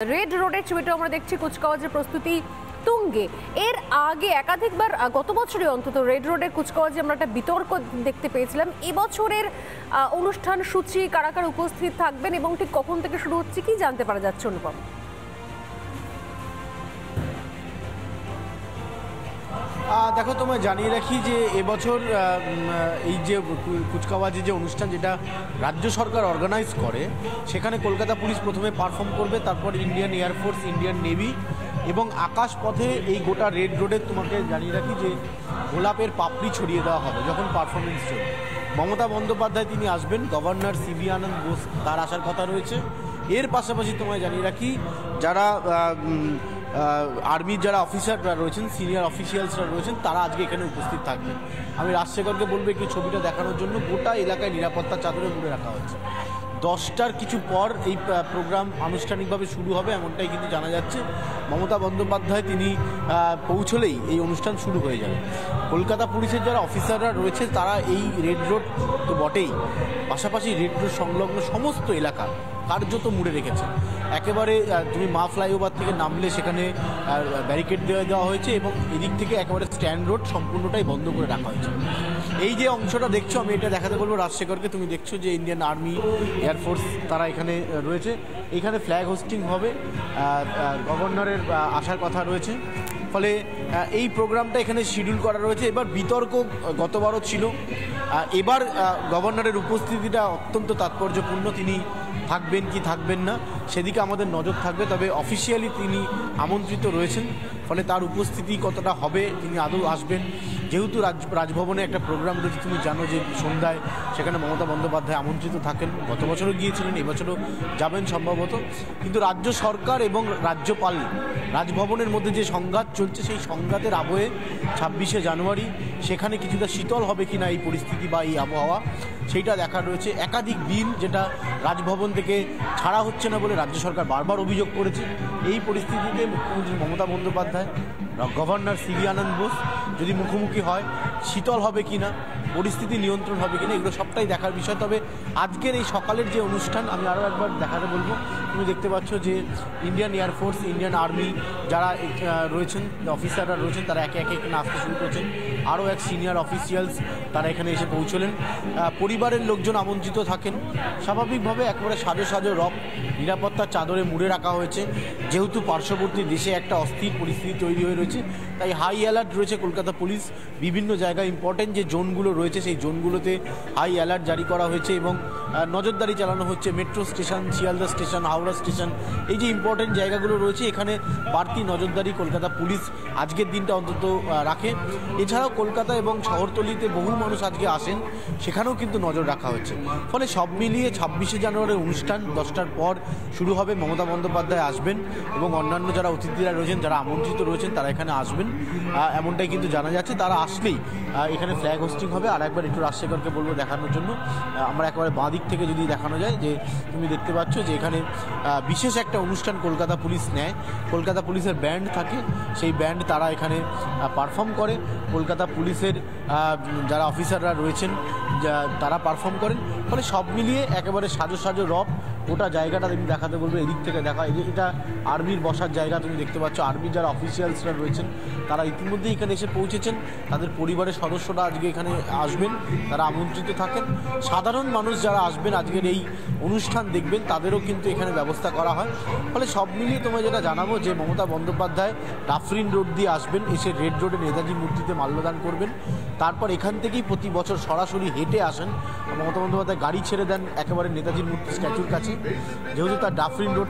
Red রোডের ছবিটা আমরা দেখছি, কুচকাওয়াজের প্রস্তুতি তুঙ্গে। এর আগে একাধিকবার গত বছরে অন্তত রেড রোডের কুচকাওয়াজে আমরা একটা বিতর্ক দেখতে পেয়েছিলাম। এবছরের অনুষ্ঠান সূচি কারা কারা উপস্থিত থাকবেন এবং ঠিক কখন থেকে শুরু হচ্ছে কি জানতে পারা যাচ্ছে অনুপম? দেখো, তোমায় জানিয়ে রাখি যে এবছর এই যে কুচকাওয়াজে যে অনুষ্ঠান যেটা রাজ্য সরকার অর্গানাইজ করে, সেখানে কলকাতা পুলিশ প্রথমে পারফর্ম করবে, তারপর ইন্ডিয়ান এয়ারফোর্স, ইন্ডিয়ান নেভি এবং আকাশ পথে এই গোটা রেড রোডে তোমাকে জানিয়ে রাখি যে গোলাপের পাপড়ি ছড়িয়ে দেওয়া হবে যখন পারফরমেন্স চলবে। মমতা বন্দ্যোপাধ্যায় তিনি আসবেন, গভর্নর সিবি আনন্দ বোস তার আসার কথা রয়েছে। এর পাশাপাশি তোমায় জানিয়ে রাখি যারা আর্মির যারা অফিসাররা রয়েছেন, সিনিয়র অফিসিয়ালসরা রয়েছেন, তারা আজকে এখানে উপস্থিত থাকবে। আমি রাজশেখরকে বলবো একটু ছবিটা দেখানোর জন্য। গোটা এলাকায় নিরাপত্তার চাদরে মুড়ে রাখা হচ্ছে। 10টার কিছু পর এই প্রোগ্রাম আনুষ্ঠানিকভাবে শুরু হবে এমনটাই কিন্তু জানা যাচ্ছে। মমতা বন্দ্যোপাধ্যায় তিনি পৌঁছলেই এই অনুষ্ঠান শুরু হয়ে যাবে। কলকাতা পুলিশের যারা অফিসাররা রয়েছে তারা এই রেড রোড তো বটেই, পাশাপাশি রেড রোড সংলগ্ন সমস্ত এলাকা কার্যত মুড়ে রেখেছে। একেবারে তুমি মা ফ্লাইওভার থেকে নামলে সেখানে ব্যারিকেড দেওয়া হয়েছে এবং এদিক থেকে একেবারে স্ট্যান্ড রোড সম্পূর্ণটাই বন্ধ করে রাখা হয়েছে। এই যে অংশটা দেখছো, আমি এটা দেখাতে বলবো রাজশেখরকে। তুমি দেখছো যে ইন্ডিয়ান আর্মি, এয়ারফোর্স তারা এখানে রয়েছে। এখানে ফ্ল্যাগ হোস্টিং হবে, গভর্নরের আসার কথা রয়েছে। ফলে এই প্রোগ্রামটা এখানে শিডিউল করা রয়েছে। এবার বিতর্ক গতবারও ছিল, এবার গভর্নরের উপস্থিতিটা অত্যন্ত তাৎপর্যপূর্ণ। তিনি থাকবেন কি থাকবেন না সেদিকে আমাদের নজর থাকবে। তবে অফিসিয়ালি তিনি আমন্ত্রিত রয়েছেন, ফলে তার উপস্থিতি কতটা হবে, তিনি আদৌ আসবেন। যেহেতু রাজভবনে একটা প্রোগ্রাম রয়েছে, তুমি জানো যে সন্ধ্যায় সেখানে মমতা বন্দ্যোপাধ্যায় আমন্ত্রিত থাকেন। গত বছরও গিয়েছিলেন, এবছরও যাবেন সম্ভবত। কিন্তু রাজ্য সরকার এবং রাজ্যপাল রাজভবনের মধ্যে যে সংঘাত চলছে, সেই সংঘাতের আবহে 26শে জানুয়ারি সেখানে কিছুটা শীতল হবে কিনা এই পরিস্থিতি বা এই আবহাওয়া, সেইটা দেখার রয়েছে। একাধিক বিল যেটা রাজভবন থেকে ছাড়া হচ্ছে না বলে রাজ্য সরকার বারবার অভিযোগ করেছে। এই পরিস্থিতিতে মুখ্যমন্ত্রী মমতা বন্দ্যোপাধ্যায়, গভর্নর সিবি আনন্দ বোস যদি মুখোমুখি হয়, শীতল হবে কিনা, পরিস্থিতি নিয়ন্ত্রণ হবে কিনা, এগুলো সবটাই দেখার বিষয়। তবে আজকের এই সকালের যে অনুষ্ঠান আমি আরও একবার দেখাতে বলবো। তুমি দেখতে পাচ্ছ যে ইন্ডিয়ান এয়ারফোর্স, ইন্ডিয়ান আর্মি যারা রয়েছেন, অফিসাররা রয়েছেন, তারা একে একে এখানে আসতে শুরু করেছেন। আরও এক সিনিয়র অফিসিয়ালস তারা এখানে এসে পৌঁছলেন। পরিবারের লোকজন আমন্ত্রিত থাকেন। স্বাভাবিকভাবে একেবারে সাজো সাজো রব নিরাপত্তার চাদরে মুড়ে রাখা হয়েছে। যেহেতু পার্শ্ববর্তী দেশে একটা অস্থির পরিস্থিতি তৈরি হয়ে রয়েছে, তাই হাই অ্যালার্ট রয়েছে কলকাতা পুলিশ। বিভিন্ন জায়গায় ইম্পর্টেন্ট যে জোনগুলো রয়েছে সেই জোনগুলোতে হাই অ্যালার্ট জারি করা হয়েছে এবং নজরদারি চালানো হচ্ছে। Metro station, Sealdah station, Howrah station, এই যে ইম্পর্টেন্ট জায়গাগুলো রয়েছে, এখানে বাড়তি নজরদারি কলকাতা পুলিশ আজকের দিনটা অন্তত রাখে। এছাড়াও কলকাতা এবং শহরতলিতে বহু মানুষ আজকে আসেন, সেখানেও কিন্তু নজর রাখা হচ্ছে। ফলে সব মিলিয়ে 26শে জানুয়ারির অনুষ্ঠান 10টার পর শুরু হবে। মমতা বন্দ্যোপাধ্যায় আসবেন এবং অন্যান্য যারা অতিথিরা রয়েছেন, যারা আমন্ত্রিত রয়েছেন, তারা এখানে আসবেন এমনটাই কিন্তু জানা যাচ্ছে। তারা আসলেই এখানে ফ্ল্যাগ হোস্টিং হবে। আর একবার একটু রাজশেখরকে বলবো দেখানোর জন্য। আমরা একেবারে বাঁ দিক থেকে যদি দেখানো যায়, যে তুমি দেখতে পাচ্ছ যে এখানে বিশেষ একটা অনুষ্ঠান কলকাতা পুলিশ নেয়। কলকাতা পুলিশের ব্যান্ড থাকে, সেই ব্যান্ড তারা এখানে পারফর্ম করে। কলকাতা পুলিশের যারা অফিসাররা রয়েছেন তারা পারফর্ম করেন। ফলে সব মিলিয়ে একেবারে সাজো সাজো রব গোটা জায়গাটা তুমি দেখাতে বলবে। এদিক থেকে দেখা, এটা আর্মির বসার জায়গা। তুমি দেখতে পাচ্ছ আর্মির যারা অফিসিয়ালসরা রয়েছেন তারা ইতিমধ্যেই এখানে এসে পৌঁছেছেন। তাদের পরিবারের সদস্যরা আজকে এখানে আসবেন, তারা আমন্ত্রিত থাকেন। সাধারণ মানুষ যারা আসবেন আজকের এই অনুষ্ঠান দেখবেন, তাদেরও কিন্তু এখানে ব্যবস্থা করা হয়। ফলে সব মিলিয়ে তোমায় যেটা জানাবো যে মমতা বন্দ্যোপাধ্যায় ডাফরিন রোড দিয়ে আসবেন, এসে রেড রোডে নেতাজি মূর্তিতে মাল্যদান করবেন। তারপর এখান থেকেই প্রতি বছর সরাসরি হেঁটে আসেন। মমতা বন্দ্যোপাধ্যায় গাড়ি ছেড়ে দেন একেবারে নেতাজির মূর্তি স্ট্যাচুর কাছে, যেহেতু তার ডাফরিন রোড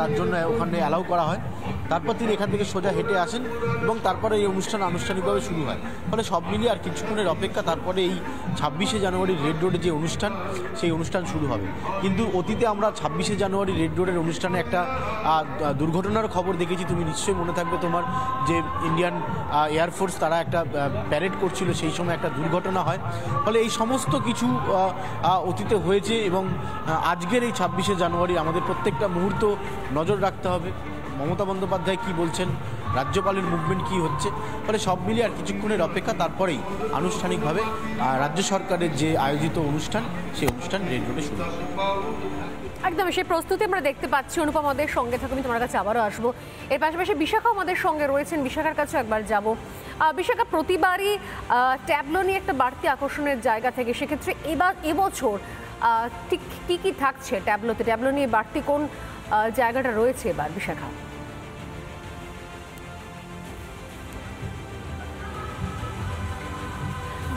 তার জন্য ওখানে অ্যালাউ করা হয়। তারপর তিনি এখান থেকে সোজা হেঁটে আসেন এবং তারপরে এই অনুষ্ঠান আনুষ্ঠানিকভাবে শুরু হয়। ফলে সব মিলিয়ে আর কিছুক্ষণের অপেক্ষা, তারপরে এই 26শে জানুয়ারি রেড রোডে যে অনুষ্ঠান, সেই অনুষ্ঠান শুরু হবে। কিন্তু অতীতে আমরা 26শে জানুয়ারি রেড রোডের অনুষ্ঠানে একটা দুর্ঘটনার খবর দেখেছি। তুমি নিশ্চয়ই মনে থাকবে তোমার, যে ইন্ডিয়ান এয়ারফোর্স তারা একটা প্যারেড করছিল, সেই সময় একটা দুর্ঘটনা হয়। ফলে এই সমস্ত কিছু অতীতে হয়েছে এবং আজকের এই 26শে জানুয়ারি আমাদের প্রত্যেকটা মুহূর্ত নজর রাখতে হবে। মমতা বন্দ্যোপাধ্যায় কী বলছেন, রাজ্যপালের মুভমেন্ট কী হচ্ছে, ফলে সব মিলিয়ে আর কিছুক্ষণের অপেক্ষা, তারপরেই আনুষ্ঠানিকভাবে রাজ্য সরকারের যে আয়োজিত অনুষ্ঠান সেই অনুষ্ঠান রেড রোডে শুরু হবে। একদম সেই প্রস্তুতি আমরা দেখতে পাচ্ছি। অনুপম আমাদের সঙ্গে থাকো, আমি তোমার কাছে আবারও আসবো। এর পাশাপাশি বিশাখা আমাদের সঙ্গে রয়েছেন, বিশাখার কাছেও একবার যাব। বিশাখা, প্রতিবারই ট্যাবলো নিয়ে একটা বাড়তি আকর্ষণের জায়গা থেকে, সেক্ষেত্রে এবছর ঠিক কী কী থাকছে ট্যাবলোতে? ট্যাবলো নিয়ে বাড়তি কোন জায়গাটা রয়েছে এবার বিশাখা?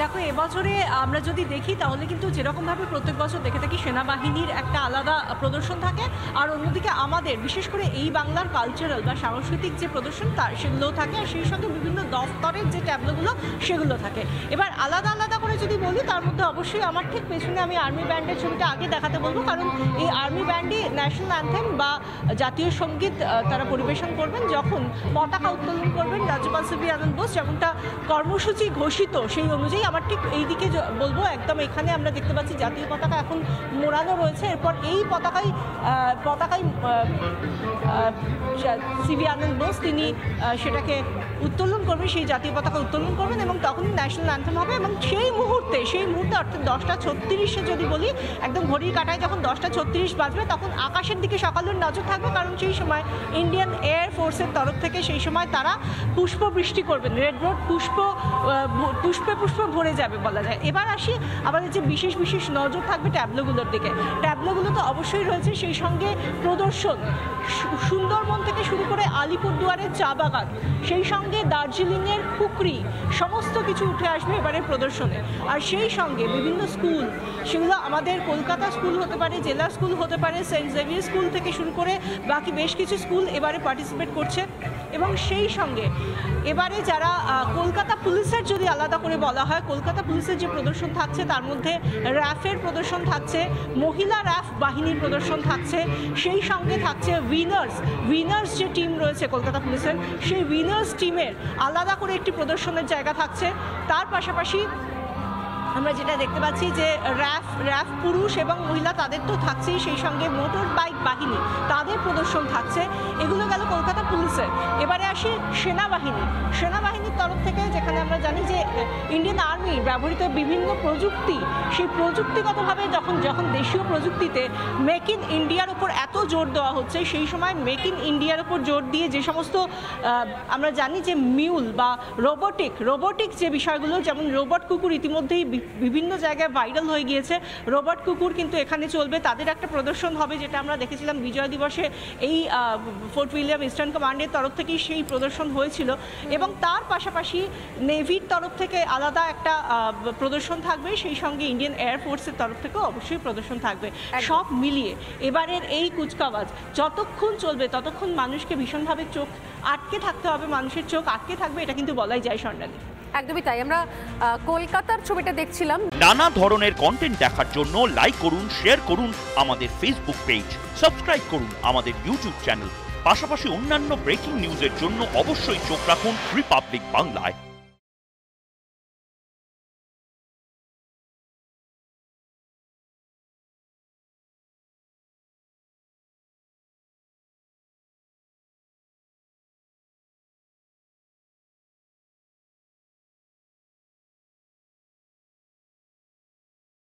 দেখো, এবছরে আমরা যদি দেখি তাহলে কিন্তু যেরকমভাবে প্রত্যেক বছর দেখে থাকি সেনাবাহিনীর একটা আলাদা প্রদর্শন থাকে, আর অন্যদিকে আমাদের বিশেষ করে এই বাংলার কালচারাল বা সাংস্কৃতিক যে প্রদর্শন সেগুলোও থাকে, আর সেই সঙ্গে বিভিন্ন দফতরের যে ট্যাবলোগুলো সেগুলো থাকে। এবার আলাদা আলাদা করে যদি বলি, তার মধ্যে অবশ্যই আমার ঠিক পেছনে আমি আর্মি ব্যান্ডের ছবিটা আগে দেখাতে বলবো, কারণ এই আর্মি ব্যান্ডই ন্যাশনাল অ্যান্থেম বা জাতীয় সঙ্গীত তারা পরিবেশন করবেন যখন পতাকা উত্তোলন করবেন রাজ্যপাল সিভি আনন্দ বোস, যেমনটা কর্মসূচি ঘোষিত সেই অনুযায়ী। আমার ঠিক এই দিকে বলবো, একদম এখানে আমরা দেখতে পাচ্ছি জাতীয় পতাকা এখন মোড়ানো রয়েছে। এরপর এই পতাকায় সিভি আনন্দ বোস তিনি সেটাকে উত্তোলন করবেন, সেই জাতীয় পতাকা উত্তোলন করবেন এবং তখনই ন্যাশনাল অ্যান্থেম হবে। এবং সেই মুহূর্তে অর্থাৎ 10:36 যদি বলি, একদম ঘড়ির কাঁটায় যখন 10:36 বাজবে, তখন আকাশের দিকে সকালের নজর থাকবে, কারণ সেই সময় ইন্ডিয়ান এয়ার ফোর্সের তরফ থেকে সেই সময় তারা পুষ্পবৃষ্টি করবেন। রেড রোড পুষ্পে ভরে যাবে বলা যায়। এবার আসি আমাদের যে বিশেষ নজর থাকবে ট্যাবলোগুলোর দিকে। ট্যাবলোগুলো তো অবশ্যই রয়েছে, সেই সঙ্গে প্রদর্শন সুন্দরবন থেকে শুরু করে আলিপুরদুয়ারের চা বাগান, সেই সঙ্গে দার্জিলিংয়ের পুকুরি, সমস্ত কিছু উঠে আসবে এবারে প্রদর্শনে। আর সেই সঙ্গে বিভিন্ন স্কুল, সেগুলো আমাদের কলকাতা স্কুল হতে পারে, জেলা স্কুল হতে পারে, সেন্ট জেভিয়ার স্কুল থেকে শুরু করে বাকি বেশ কিছু স্কুল এবারে পার্টিসিপেট করছে। এবং সেই সঙ্গে এবারে যারা কলকাতা পুলিশের যদি আলাদা করে বলা হয়, কলকাতা পুলিশের যে প্রদর্শন থাকছে তার মধ্যে র্যাফের প্রদর্শন থাকছে, মহিলা র্যাফ বাহিনীর প্রদর্শন থাকছে, সেই সঙ্গে থাকছে উইনার্স যে টিম রয়েছে কলকাতা পুলিশের, সেই উইনার্স টিমের আলাদা করে একটি প্রদর্শনের জায়গা থাকছে। তার পাশাপাশি আমরা যেটা দেখতে পাচ্ছি যে র্যাফ পুরুষ এবং মহিলা তাদের তো থাকছেই, সেই সঙ্গে মোটর বাইক বাহিনী তাদের প্রদর্শন থাকছে। এগুলো গেল কলকাতা পুলিশের। এবারে আসি সেনাবাহিনীর তরফ থেকে, যেখানে আমরা জানি যে ইন্ডিয়ান আর্মি ব্যবহৃত বিভিন্ন প্রযুক্তি, সেই প্রযুক্তিগতভাবে যখন দেশীয় প্রযুক্তিতে মেক ইন ইন্ডিয়ার উপর এত জোর দেওয়া হচ্ছে, সেই সময় মেক ইন ইন্ডিয়ার উপর জোর দিয়ে যে সমস্ত আমরা জানি যে মিউল বা রোবোটিক যে বিষয়গুলো, যেমন রোবট কুকুর ইতিমধ্যেই বিভিন্ন জায়গায় ভাইরাল হয়ে গিয়েছে, রোবট কুকুর কিন্তু এখানে চলবে। তাদের একটা প্রদর্শন হবে, যেটা আমরা দেখেছিলাম বিজয় দিবসে এই ফোর্ট উইলিয়াম ইস্টার্ন কমান্ডের তরফ থেকেই সেই প্রদর্শন হয়েছিল। এবং তার পাশাপাশি নেভির তরফ থেকে আলাদা একটা প্রদর্শন থাকবে, সেই সঙ্গে ইন্ডিয়ান এয়ার ফোর্সের তরফ থেকেও অবশ্যই প্রদর্শন থাকবে। সব মিলিয়ে এবারের এই কুচকাওয়াজ যতক্ষণ চলবে ততক্ষণ মানুষকে ভীষণভাবে চোখ আটকে থাকতে হবে, মানুষের চোখ আটকে থাকবে, এটা কিন্তু বলাই যায় স্বর্ণালী। একদমই তাই। আমরা কলকাতার ছবিটা দেখছিলাম। নানা ধরনের কন্টেন্ট দেখার জন্য লাইক করুন, শেয়ার করুন আমাদের ফেসবুক পেজ, সাবস্ক্রাইব করুন আমাদের ইউটিউব চ্যানেল। পাশাপাশি অন্যান্য ব্রেকিং নিউজের জন্য অবশ্যই চোখ রাখুন রিপাবলিক বাংলায়।